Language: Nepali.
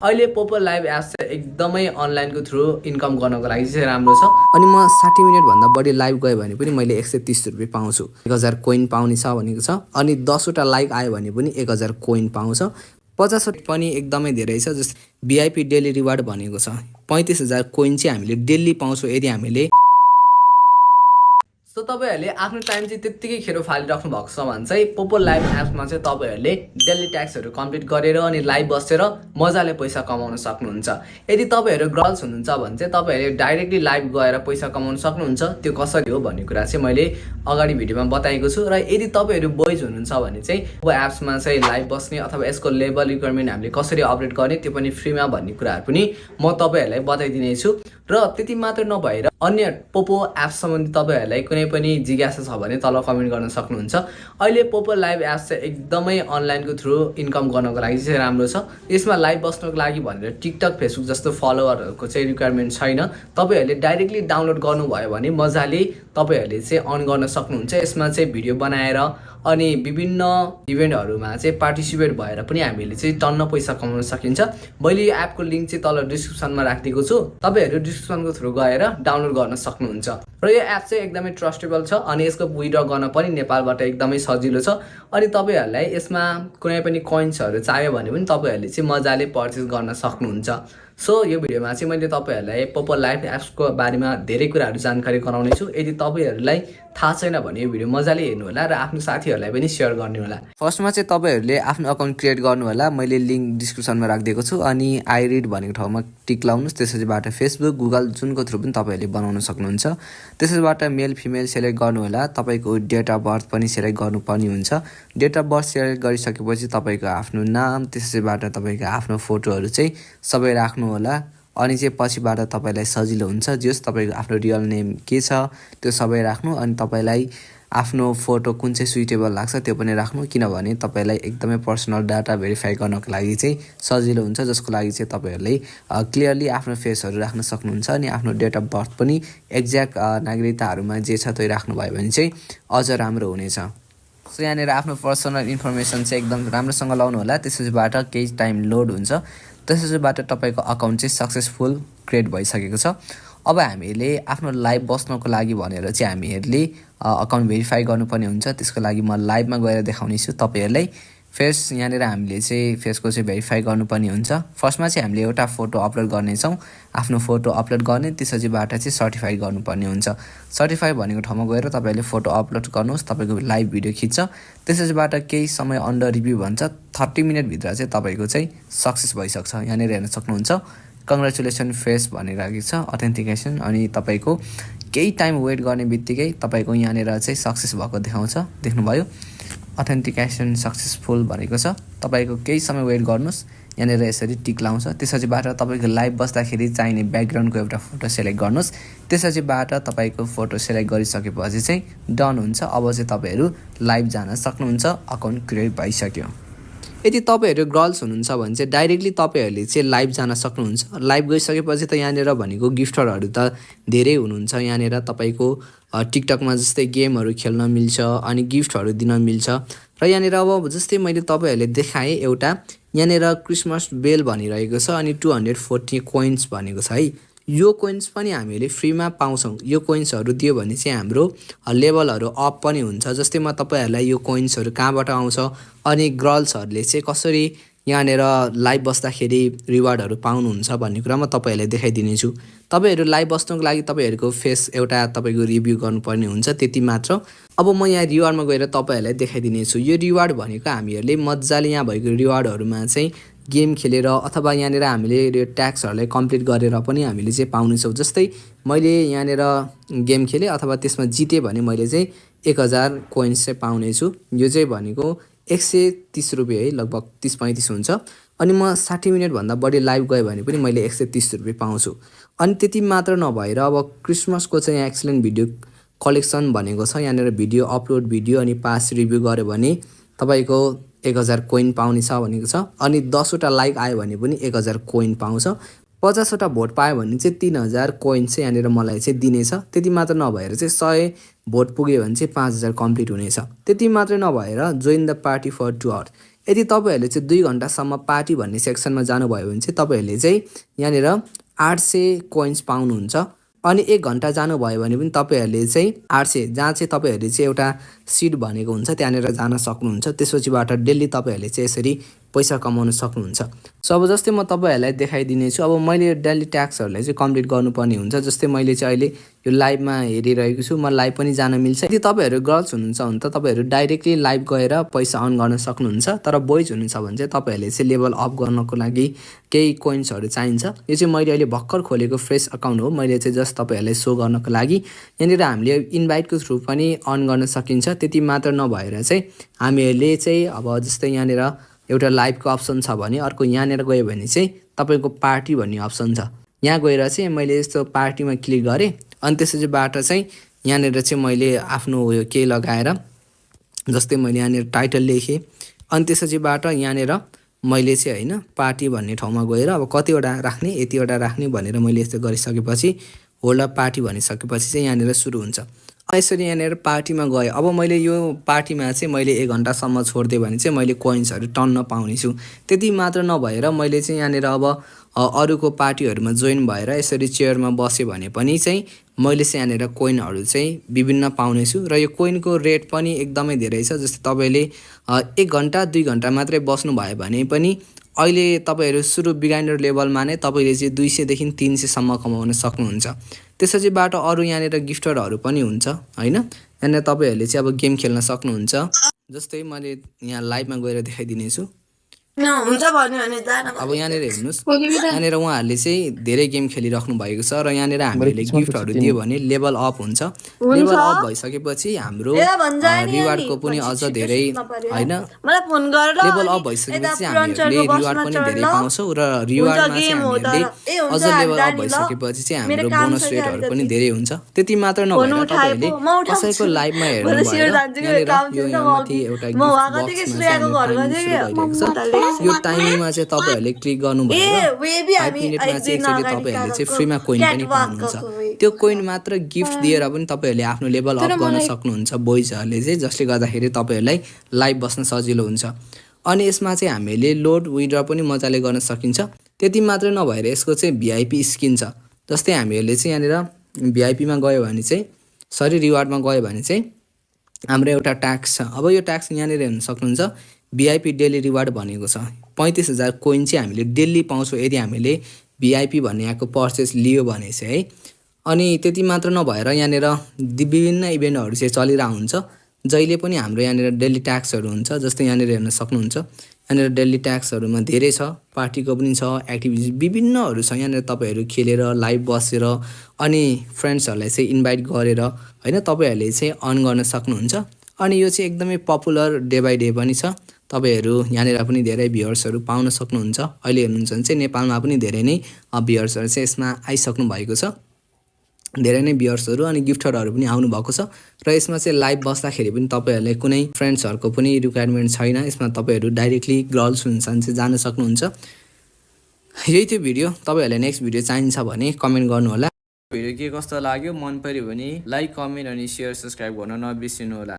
अहिले पोपो लाइभ एप्स चाहिँ एकदमै अनलाइनको थ्रु इन्कम गर्नको लागि चाहिँ राम्रो छ। अनि म 60 मिनेटभन्दा बढी लाइभ गयो भने पनि मैले 130 रुपियाँ पाउँछु। 1000 कोइन पाउने छ भनेको छ। अनि 10वटा लाइक आयो भने पनि 1000 कोइन पाउँछ। 50 पनि एकदमै धेरै छ। जस्तै भिआइपी डेली रिवार्ड भनेको छ 35000 कोइन चाहिँ हामीले डेली पाउँछौँ यदि हामीले। सो तपाईँहरूले आफ्नो टाइम चाहिँ त्यत्तिकै खेर फालिराख्नु भएको छ भने चाहिँ पोपो लाइभ एप्समा चाहिँ तपाईँहरूले डेली ट्याक्सहरू कम्प्लिट गरेर अनि लाइभ बसेर मजाले पैसा कमाउन सक्नुहुन्छ। यदि तपाईँहरू गर्ल्स हुनुहुन्छ भने चाहिँ तपाईँहरूले डाइरेक्टली लाइभ गएर पैसा कमाउन सक्नुहुन्छ। त्यो कसरी हो भन्ने कुरा चाहिँ मैले अगाडि भिडियोमा बताएको छु। र यदि तपाईँहरू बोइज हुनुहुन्छ भने चाहिँ पोपो एप्समा चाहिँ लाइभ बस्ने अथवा यसको लेभल रिक्वायरमेन्ट हामीले कसरी अपडेट गर्ने त्यो पनि फ्रीमा भन्ने कुराहरू पनि म तपाईँहरूलाई बताइदिनेछु। र त्यति मात्र नभएर अन्य पोपो एप्स सम्बन्धी तपाईँहरूलाई कुनै पनि जिज्ञासा छ भने तल कमेन्ट गर्न सक्नुहुन्छ। अहिले पोपो लाइभ एप्स चाहिँ एकदमै अनलाइनको थ्रु इन्कम गर्नको लागि चाहिँ राम्रो छ। यसमा लाइभ बस्नको लागि भनेर टिकटक फेसबुक जस्तो फलोवरहरूको चाहिँ रिक्वायरमेन्ट छैन। तपाईँहरूले डाइरेक्टली डाउनलोड गर्नुभयो भने मजाले तपाईँहरूले चाहिँ अर्न गर्न सक्नुहुन्छ। यसमा चाहिँ भिडियो बनाएर अनि विभिन्न इभेन्टहरूमा चाहिँ पार्टिसिपेट भएर पनि हामीले चाहिँ टन्न पैसा कमाउन सकिन्छ। मैले यो एपको लिङ्क चाहिँ तल डिस्क्रिप्सनमा राखिदिएको छु। तपाईँहरू डिस्क्रिप्सनको थ्रु गएर डाउनलोड गर्न सक्नुहुन्छ। र यो एप चाहिँ एकदमै ट्रस्टेबल छ अनि यसको विड्र गर्न पनि नेपालबाट एकदमै सजिलो छ। अनि तपाईँहरूलाई यसमा कुनै पनि कोइन्सहरू चाहियो भने पनि तपाईँहरूले चाहिँ मजाले पर्चेस गर्न सक्नुहुन्छ। सो यो भिडियोमा चाहिँ मैले तपाईँहरूलाई पोपो लाइभ एप्सको बारेमा धेरै कुराहरू जानकारी गराउने छु। यदि तपाईँहरूलाई थाहा छैन भने यो भिडियो मजाले हेर्नु होला र आफ्नो साथीहरूलाई पनि सेयर गर्ने होला। फर्स्टमा चाहिँ तपाईँहरूले आफ्नो अकाउन्ट क्रिएट गर्नु होला। मैले लिङ्क डिस्क्रिप्सनमा राखिदिएको छु। अनि आई रिड भनेको ठाउँमा टिक लाउनुहोस्। त्यसैबाट फेसबुक गुगल जुनको थ्रु पनि तपाईँहरूले बनाउन सक्नुहुन्छ। त्यसैबाट मेल फिमेल सेलेक्ट गर्नु होला। तपाईँको डेट अफ बर्थ पनि सेलेक्ट गर्नुपर्ने हुन्छ। डेट अफ बर्थ सेलेक्ट गरिसकेपछि तपाईँको आफ्नो नाम त्यसैबाट तपाईँको आफ्नो फोटोहरू चाहिँ सबै राख्नु होला। अनि चाहिँ पछिबाट तपाईँलाई सजिलो हुन्छ। जस तपाईँको आफ्नो रियल नेम के छ त्यो सबै राख्नु। अनि तपाईँलाई आफ्नो फोटो कुन चाहिँ सुइटेबल लाग्छ त्यो पनि राख्नु। किनभने तपाईँलाई एकदमै पर्सनल डाटा भेरिफाई गर्नको लागि चाहिँ सजिलो हुन्छ। जसको लागि चाहिँ तपाईँहरूले क्लियरली आफ्नो फेसहरू राख्न सक्नुहुन्छ। अनि आफ्नो डेट अफ बर्थ पनि एक्ज्याक्ट नागरिकताहरूमा जे छ त्यो राख्नुभयो भने चाहिँ अझ राम्रो हुनेछ। सो यहाँनिर आफ्नो पर्सनल इन्फर्मेसन चाहिँ एकदम राम्रोसँग लाउनु होला। त्यसैबाट केही टाइम लोड हुन्छ। त्यसैबाट तपाईँको अकाउन्ट चाहिँ सक्सेसफुल क्रिएट भइसकेको छ। अब हामीले आफ्नो लाइभ बस्नको लागि भनेर चाहिँ हामीहरूले अकाउन्ट भेरिफाई गर्नुपर्ने हुन्छ। त्यसको लागि म लाइभमा गएर देखाउने छु तपाईँहरूलाई। फेस यहाँनिर हामीले चाहिँ फेसको चाहिँ भेरिफाई गर्नुपर्ने हुन्छ। फर्स्टमा चाहिँ हामीले एउटा फोटो अपलोड गर्नेछौँ। आफ्नो फोटो अपलोड गर्ने त्यसैबाट चाहिँ सर्टिफाई गर्नुपर्ने हुन्छ। सर्टिफाई भनेको ठाउँमा गएर तपाईँले फोटो अपलोड गर्नुहोस्। तपाईँको लाइभ भिडियो खिच्छ। त्यसैबाट केही समय अन्डर रिभ्यू भन्छ 30 मिनटभित्र चाहिँ तपाईँको चाहिँ सक्सेस भइसक्छ। यहाँनिर हेर्न सक्नुहुन्छ कङ्ग्रेचुलेसन फेस भनिरहेको छ अथेन्टिकेसन। अनि तपाईँको केही टाइम वेट गर्ने बित्तिकै तपाईँको यहाँनिर चाहिँ सक्सेस भएको देखाउँछ। देख्नुभयो अथेन्टिकेसन सक्सेसफुल भनेको छ। तपाईँको केही समय वेट गर्नुहोस्। यहाँनिर यसरी टिक लाउँछ। त्यसैबाट तपाईँको लाइभ बस्दाखेरि चाहिने ब्याकग्राउन्डको एउटा फोटो सेलेक्ट गर्नुहोस्। त्यसैबाट तपाईँको फोटो सेलेक्ट गरिसकेपछि चाहिँ डन हुन्छ। अब चाहिँ तपाईँहरू लाइभ जान सक्नुहुन्छ। अकाउन्ट क्रिएट भइसक्यो। यदि तपाईँहरू गर्ल्स हुनुहुन्छ भने चाहिँ डाइरेक्टली तपाईँहरूले चाहिँ लाइभ जान सक्नुहुन्छ। लाइभ गइसकेपछि त यहाँनिर भनेको गिफ्टरहरू त धेरै हुनुहुन्छ। यहाँनिर तपाईँको टिकटकमा जस्तै गेमहरू खेल्न मिल्छ अनि गिफ्टहरू दिन मिल्छ। र यहाँनिर अब जस्तै मैले तपाईँहरूले देखाएँ एउटा यहाँनिर क्रिसमस बेल भनिरहेको छ अनि 240 कोइन्स भनेको छ है। यो कोइन्स पनि हामीले फ्रीमा पाउँछौँ। यो कोइन्सहरू दियो भने चाहिँ हाम्रो लेभलहरू अप पनि हुन्छ। जस्तै म तपाईँहरूलाई यो कोइन्सहरू कहाँबाट आउँछ अनि गर्ल्सहरूले चाहिँ कसरी यहाँनिर लाइभ बस्दाखेरि रिवार्डहरू पाउनुहुन्छ भन्ने कुरा म तपाईँहरूलाई देखाइदिनेछु। तपाईँहरू लाइभ बस्नुको लागि तपाईँहरूको फेस एउटा तपाईँको रिभ्यू गर्नुपर्ने हुन्छ त्यति मात्र। अब म यहाँ रिवार्डमा गएर तपाईँहरूलाई देखाइदिनेछु। यो रिवार्ड भनेको हामीहरूले मजाले यहाँ भएको रिवार्डहरूमा चाहिँ गेम खेलेर अथवा यहाँनिर हामीले यो ट्याक्सहरूलाई कम्प्लिट गरेर पनि हामीले चाहिँ पाउनेछौँ। जस्तै मैले यहाँनिर गेम खेलेँ अथवा त्यसमा जितेँ भने मैले चाहिँ 1000 कोइन्स चाहिँ पाउनेछु। यो चाहिँ भनेको 130 रुपियाँ है, लगभग 30-35 हुन्छ। अनि म 60 मिनटभन्दा बढी लाइभ गयो भने पनि मैले 130 रुपियाँ पाउँछु। अनि त्यति मात्र नभएर अब क्रिसमसको चाहिँ यहाँ एक्सलेन्ट भिडियो कलेक्सन भनेको छ। यहाँनिर भिडियो अपलोड भिडियो अनि पास रिभ्यू गऱ्यो भने तपाईँको 1000 कोइन पाउने छ भनेको छ। अनि 10वटा लाइक आयो भने पनि 1000 कोइन पाउँछ। 50वटा भोट पायो भने चाहिँ 3000 कोइन चाहिँ यहाँनिर मलाई चाहिँ दिनेछ। त्यति मात्र नभएर चाहिँ 100 भोट पुग्यो भने चाहिँ 5000 कम्प्लिट हुनेछ। त्यति मात्रै नभएर join the party for 2 hour यदि तपाईँहरूले चाहिँ 2 घन्टासम्म पार्टी भन्ने सेक्सनमा जानुभयो भने चाहिँ तपाईँहरूले चाहिँ यहाँनिर 800 कोइन्स पाउनुहुन्छ। अनि 1 घन्टा जानुभयो भने पनि तपाईँहरूले चाहिँ 800 जहाँ चाहिँ तपाईँहरूले चाहिँ एउटा सिट भनेको हुन्छ त्यहाँनिर जान सक्नुहुन्छ। त्यसपछिबाट डेली तपाईँहरूले चाहिँ यसरी पैसा कमाउन सक्नुहुन्छ। सो अब जस्तै म तपाईँहरूलाई देखाइदिनेछु। अब मैले डेली ट्याक्सहरूलाई चाहिँ कम्प्लिट गर्नुपर्ने हुन्छ। जस्तै मैले चाहिँ अहिले यो लाइभमा हेरिरहेको छु, म लाइभ पनि जान मिल्छ। यदि तपाईँहरू गर्ल्स हुनुहुन्छ भने त तपाईँहरू डाइरेक्टली लाइभ गएर पैसा अर्न गर्न सक्नुहुन्छ। तर बोइज हुनुहुन्छ भने चाहिँ तपाईँहरूले चाहिँ लेभल अप गर्नको लागि केही कोइन्सहरू चाहिन्छ। यो चाहिँ मैले अहिले भर्खर खोलेको फ्रेस अकाउन्ट हो। मैले चाहिँ जस्ट तपाईँहरूलाई सो गर्नको लागि यहाँनिर हामीले इन्भाइटको थ्रु पनि अर्न गर्न सकिन्छ। त्यति मात्र नभएर चाहिँ हामीहरूले चाहिँ अब जस्तै यहाँनिर एउटा लाइभको अप्सन छ भने अर्को यहाँनिर गयो भने चाहिँ तपाईँको पार्टी भन्ने अप्सन छ। यहाँ गएर चाहिँ मैले यस्तो पार्टीमा क्लिक गरेँ अनि त्यसपछिबाट चाहिँ यहाँनिर चाहिँ मैले आफ्नो उयो केही लगाएर जस्तै मैले यहाँनिर टाइटल लेखेँ अनि त्यसपछिबाट यहाँनिर मैले चाहिँ होइन पार्टी भन्ने ठाउँमा गएर अब कतिवटा राख्ने यतिवटा राख्ने भनेर मैले यस्तो गरिसकेपछि होल्ड अप पार्टी भनिसकेपछि चाहिँ यहाँनिर सुरु हुन्छ। यसरी यहाँनिर पार्टीमा गएँ। अब मैले यो पार्टीमा चाहिँ मैले 1 घन्टासम्म छोडिदिएँ भने चाहिँ मैले कोइन्सहरू टन्न पाउनेछु। त्यति मात्र नभएर मैले चाहिँ यहाँनिर अब अरूको पार्टीहरूमा जोइन भएर यसरी चेयरमा बसेँ भने पनि चाहिँ मैले चाहिँ यहाँनिर कोइनहरू चाहिँ विभिन्न पाउनेछु। र यो कोइनको रेट पनि एकदमै धेरै छ। जस्तै तपाईँले 1 घन्टा 2 घन्टा मात्रै बस्नुभयो भने पनि अहिले तपाईँहरू सुरु बिगाइनर लेभलमा नै तपाईँले चाहिँ 200 देखि 300सम्म कमाउन सक्नुहुन्छ। त्यसपछिबाट अरू यहाँनिर गिफ्टरहरू पनि हुन्छ होइन। यहाँनिर तपाईँहरूले चाहिँ अब गेम खेल्न सक्नुहुन्छ। जस्तै मैले यहाँ लाइभमा गएर देखाइदिनेछु। अब यहाँनिर हेर्नुहोस्, यहाँनिर उहाँहरूले चाहिँ धेरै गेम खेलिराख्नु भएको छ र यहाँनिर हामीले गिफ्टहरू दियो भने लेभल अप हुन्छ। लेभल अप भइसकेपछि हाम्रो रिवार्डको पनि अझ धेरै होइन, लेभल अप भइसकेपछि हामीले रिवार्ड पनि धेरै पाउँछौँ र रिवार्डमा चाहिँ हामीले अझ लेभल अप भइसकेपछि चाहिँ हाम्रो बोनस रेटहरू पनि धेरै हुन्छ। त्यति मात्र नभएर तपाईँहरूले कसैको लाइभमा हेर्नु भएर यहाँनिर यो माथि एउटा यो टाइमिङमा चाहिँ तपाईँहरूले क्लिक गर्नु भएर 5 मिनटमा चाहिँ एकचोटि तपाईँहरूले चाहिँ फ्रीमा कोइन पनि पाउनुहुन्छ। त्यो कोइन मात्र गिफ्ट दिएर पनि तपाईँहरूले आफ्नो लेभल अप गर्न सक्नुहुन्छ बोइजहरूले चाहिँ, जसले गर्दाखेरि तपाईँहरूलाई लाइभ बस्न सजिलो हुन्छ। अनि यसमा चाहिँ हामीले लोड विड्र पनि मजाले गर्न सकिन्छ। त्यति मात्र नभएर यसको चाहिँ भिआइपी स्किन छ। जस्तै हामीहरूले चाहिँ यहाँनिर भिआइपीमा गयो भने चाहिँ रिवार्डमा गयो भने चाहिँ हाम्रो एउटा ट्याक्स छ। अब यो ट्याक्स यहाँनिर हेर्न सक्नुहुन्छ। भिआइपी डेली रिवार्ड भनेको छ 35,000 कोइन चाहिँ हामीले डेली पाउँछौँ यदि हामीले भिआइपी भन्ने यहाँको पर्चेस लियो भने चाहिँ है। अनि त्यति मात्र नभएर यहाँनिर विभिन्न इभेन्टहरू चाहिँ चलिरहेको हुन्छ जहिले पनि हाम्रो यहाँनिर डेली ट्याक्सहरू हुन्छ। जस्तै यहाँनिर हेर्न सक्नुहुन्छ, यहाँनिर डेली ट्याक्सहरूमा धेरै छ, पार्टीको पनि छ, एक्टिभिटिज विभिन्नहरू छ। यहाँनिर तपाईँहरू खेलेर लाइभ बसेर अनि फ्रेन्ड्सहरूलाई चाहिँ इन्भाइट गरेर होइन तपाईँहरूले चाहिँ अर्न गर्न सक्नुहुन्छ। अनि यो चाहिँ एकदमै पपुलर डे बाई डे पनि छ। तपाईँहरू यहाँनिर पनि धेरै भ्युअर्सहरू पाउन सक्नुहुन्छ। अहिले हेर्नुहुन्छ भने चाहिँ नेपालमा पनि धेरै नै भ्युअर्सहरू चाहिँ यसमा आइसक्नु भएको छ, धेरै नै भ्युअर्सहरू अनि गिफ्टरहरू पनि आउनु भएको छ। र यसमा चाहिँ लाइभ बस्दाखेरि पनि तपाईँहरूलाई कुनै फ्रेन्ड्सहरूको पनि रिक्वायरमेन्ट छैन। यसमा तपाईँहरू डाइरेक्टली गर्ल्स हुनुहुन्छ भने चाहिँ जान सक्नुहुन्छ। यही थियो भिडियो। तपाईँहरूलाई नेक्स्ट भिडियो चाहिन्छ भने कमेन्ट गर्नुहोला। भिडियो के कस्तो लाग्यो, मन पर्यो भने लाइक, कमेन्ट अनि सेयर, सब्सक्राइब गर्न नबिर्सिनु होला।